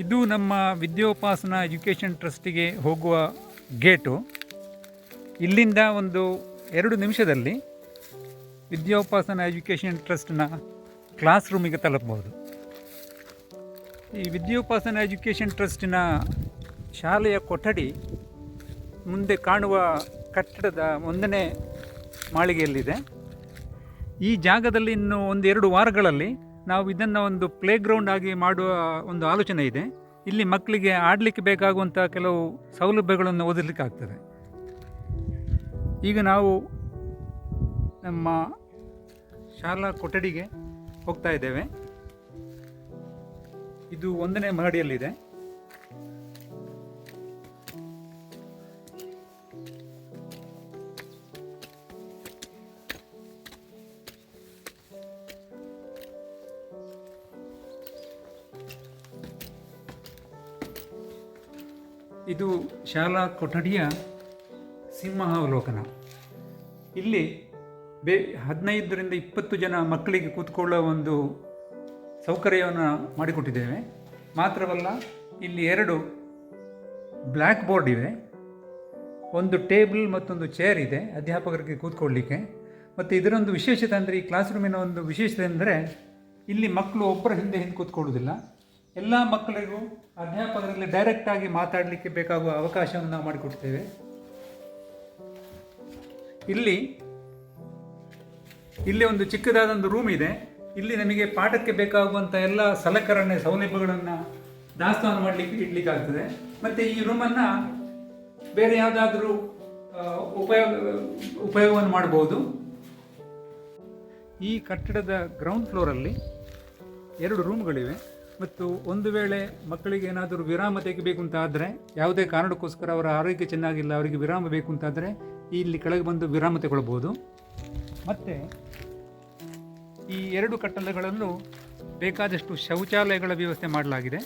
ಇದು ನಮ್ಮ ವಿದ್ಯೋಪಾಸನಾ ಎಜುಕೇಷನ್ ಟ್ರಸ್ಟಿಗೆ ಹೋಗುವ ಗೇಟು. ಇಲ್ಲಿಂದ ಒಂದು 2 ನಿಮಿಷದಲ್ಲಿ ವಿದ್ಯೋಪಾಸನಾ ಎಜುಕೇಷನ್ ಟ್ರಸ್ಟ್ನ ಕ್ಲಾಸ್ ರೂಮಿಗೆ ತಲುಪಬಹುದು. ಈ ವಿದ್ಯೋಪಾಸನಾ ಎಜುಕೇಷನ್ ಟ್ರಸ್ಟಿನ ಶಾಲೆಯ ಕೊಠಡಿ ಮುಂದೆ ಕಾಣುವ ಕಟ್ಟಡದ 1ನೇ ಮಾಳಿಗೆಯಲ್ಲಿದೆ. ಈ ಜಾಗದಲ್ಲಿ ಇನ್ನು 1-2 ವಾರಗಳಲ್ಲಿ ನಾವು ಇದನ್ನು ಒಂದು ಪ್ಲೇ ಗ್ರೌಂಡ್ ಆಗಿ ಮಾಡುವ ಒಂದು ಆಲೋಚನೆ ಇದೆ. ಇಲ್ಲಿ ಮಕ್ಕಳಿಗೆ ಆಡಲಿಕ್ಕೆ ಬೇಕಾಗುವಂಥ ಕೆಲವು ಸೌಲಭ್ಯಗಳನ್ನು ಒದಗಿಸಲಿಕ್ಕೆ ಆಗ್ತದೆ. ಈಗ ನಾವು ನಮ್ಮ ಶಾಲಾ ಕೊಠಡಿಗೆ ಹೋಗ್ತಾ ಇದ್ದೇವೆ. ಇದು 1ನೇ ಮಹಡಿಯಲ್ಲಿದೆ. ಇದು ಶಾಲಾ ಕೊಠಡಿಯ ಸಿಂಹಾವಲೋಕನ. ಇಲ್ಲಿ 15ರಿಂದ 20 ಜನ ಮಕ್ಕಳಿಗೆ ಕೂತ್ಕೊಳ್ಳೋ ಒಂದು ಸೌಕರ್ಯವನ್ನು ಮಾಡಿಕೊಟ್ಟಿದ್ದೇವೆ. ಮಾತ್ರವಲ್ಲ, ಇಲ್ಲಿ 2 ಬ್ಲ್ಯಾಕ್ ಬೋರ್ಡ್ ಇವೆ, ಒಂದು ಟೇಬಲ್ ಮತ್ತೊಂದು ಚೇರ್ ಇದೆ ಅಧ್ಯಾಪಕರಿಗೆ ಕೂತ್ಕೊಳ್ಳಲಿಕ್ಕೆ. ಮತ್ತು ಇದರೊಂದು ವಿಶೇಷತೆ ಅಂದರೆ, ಈ ಕ್ಲಾಸ್ ರೂಮಿನ ಒಂದು ವಿಶೇಷತೆ ಅಂದರೆ, ಇಲ್ಲಿ ಮಕ್ಕಳು ಒಬ್ಬರ ಹಿಂದೆ ಕೂತ್ಕೊಳ್ಳೋದಿಲ್ಲ. ಎಲ್ಲ ಮಕ್ಕಳಿಗೂ ಅಧ್ಯಾಪಕರಲ್ಲಿ ಡೈರೆಕ್ಟಾಗಿ ಮಾತಾಡಲಿಕ್ಕೆ ಬೇಕಾಗುವ ಅವಕಾಶವನ್ನು ನಾವು ಮಾಡಿಕೊಡ್ತೇವೆ. ಇಲ್ಲಿ ಒಂದು ಚಿಕ್ಕದಾದೊಂದು ರೂಮ್ ಇದೆ. ಇಲ್ಲಿ ನಮಗೆ ಪಾಠಕ್ಕೆ ಬೇಕಾಗುವಂಥ ಎಲ್ಲ ಸಲಕರಣೆ ಸೌಲಭ್ಯಗಳನ್ನು ದಾಸ್ತಾನು ಮಾಡಲಿಕ್ಕೆ ಇಡಲಿಕ್ಕಾಗ್ತದೆ. ಮತ್ತು ಈ ರೂಮನ್ನು ಬೇರೆ ಯಾವುದಾದ್ರೂ ಉಪಯೋಗವನ್ನು ಮಾಡ್ಬೋದು. ಈ ಕಟ್ಟಡದ ಗ್ರೌಂಡ್ ಫ್ಲೋರಲ್ಲಿ 2 ರೂಮ್ಗಳಿವೆ. ಮತ್ತು ಒಂದು ವೇಳೆ ಮಕ್ಕಳಿಗೆ ಏನಾದರೂ ವಿರಾಮ ತೆಗಿಬೇಕು ಅಂತ ಆದರೆ, ಯಾವುದೇ ಕಾರಣಕ್ಕೋಸ್ಕರ ಅವರ ಆರೋಗ್ಯ ಚೆನ್ನಾಗಿಲ್ಲ, ಅವರಿಗೆ ವಿರಾಮ ಬೇಕು ಅಂತಾದರೆ ಇಲ್ಲಿ ಕೆಳಗೆ ಬಂದು ವಿರಾಮ ತಗೊಳ್ಬೋದು. ಮತ್ತು ಈ 2 ಕಟ್ಟಡಗಳಲ್ಲೂ ಬೇಕಾದಷ್ಟು ಶೌಚಾಲಯಗಳ ವ್ಯವಸ್ಥೆ ಮಾಡಲಾಗಿದೆ.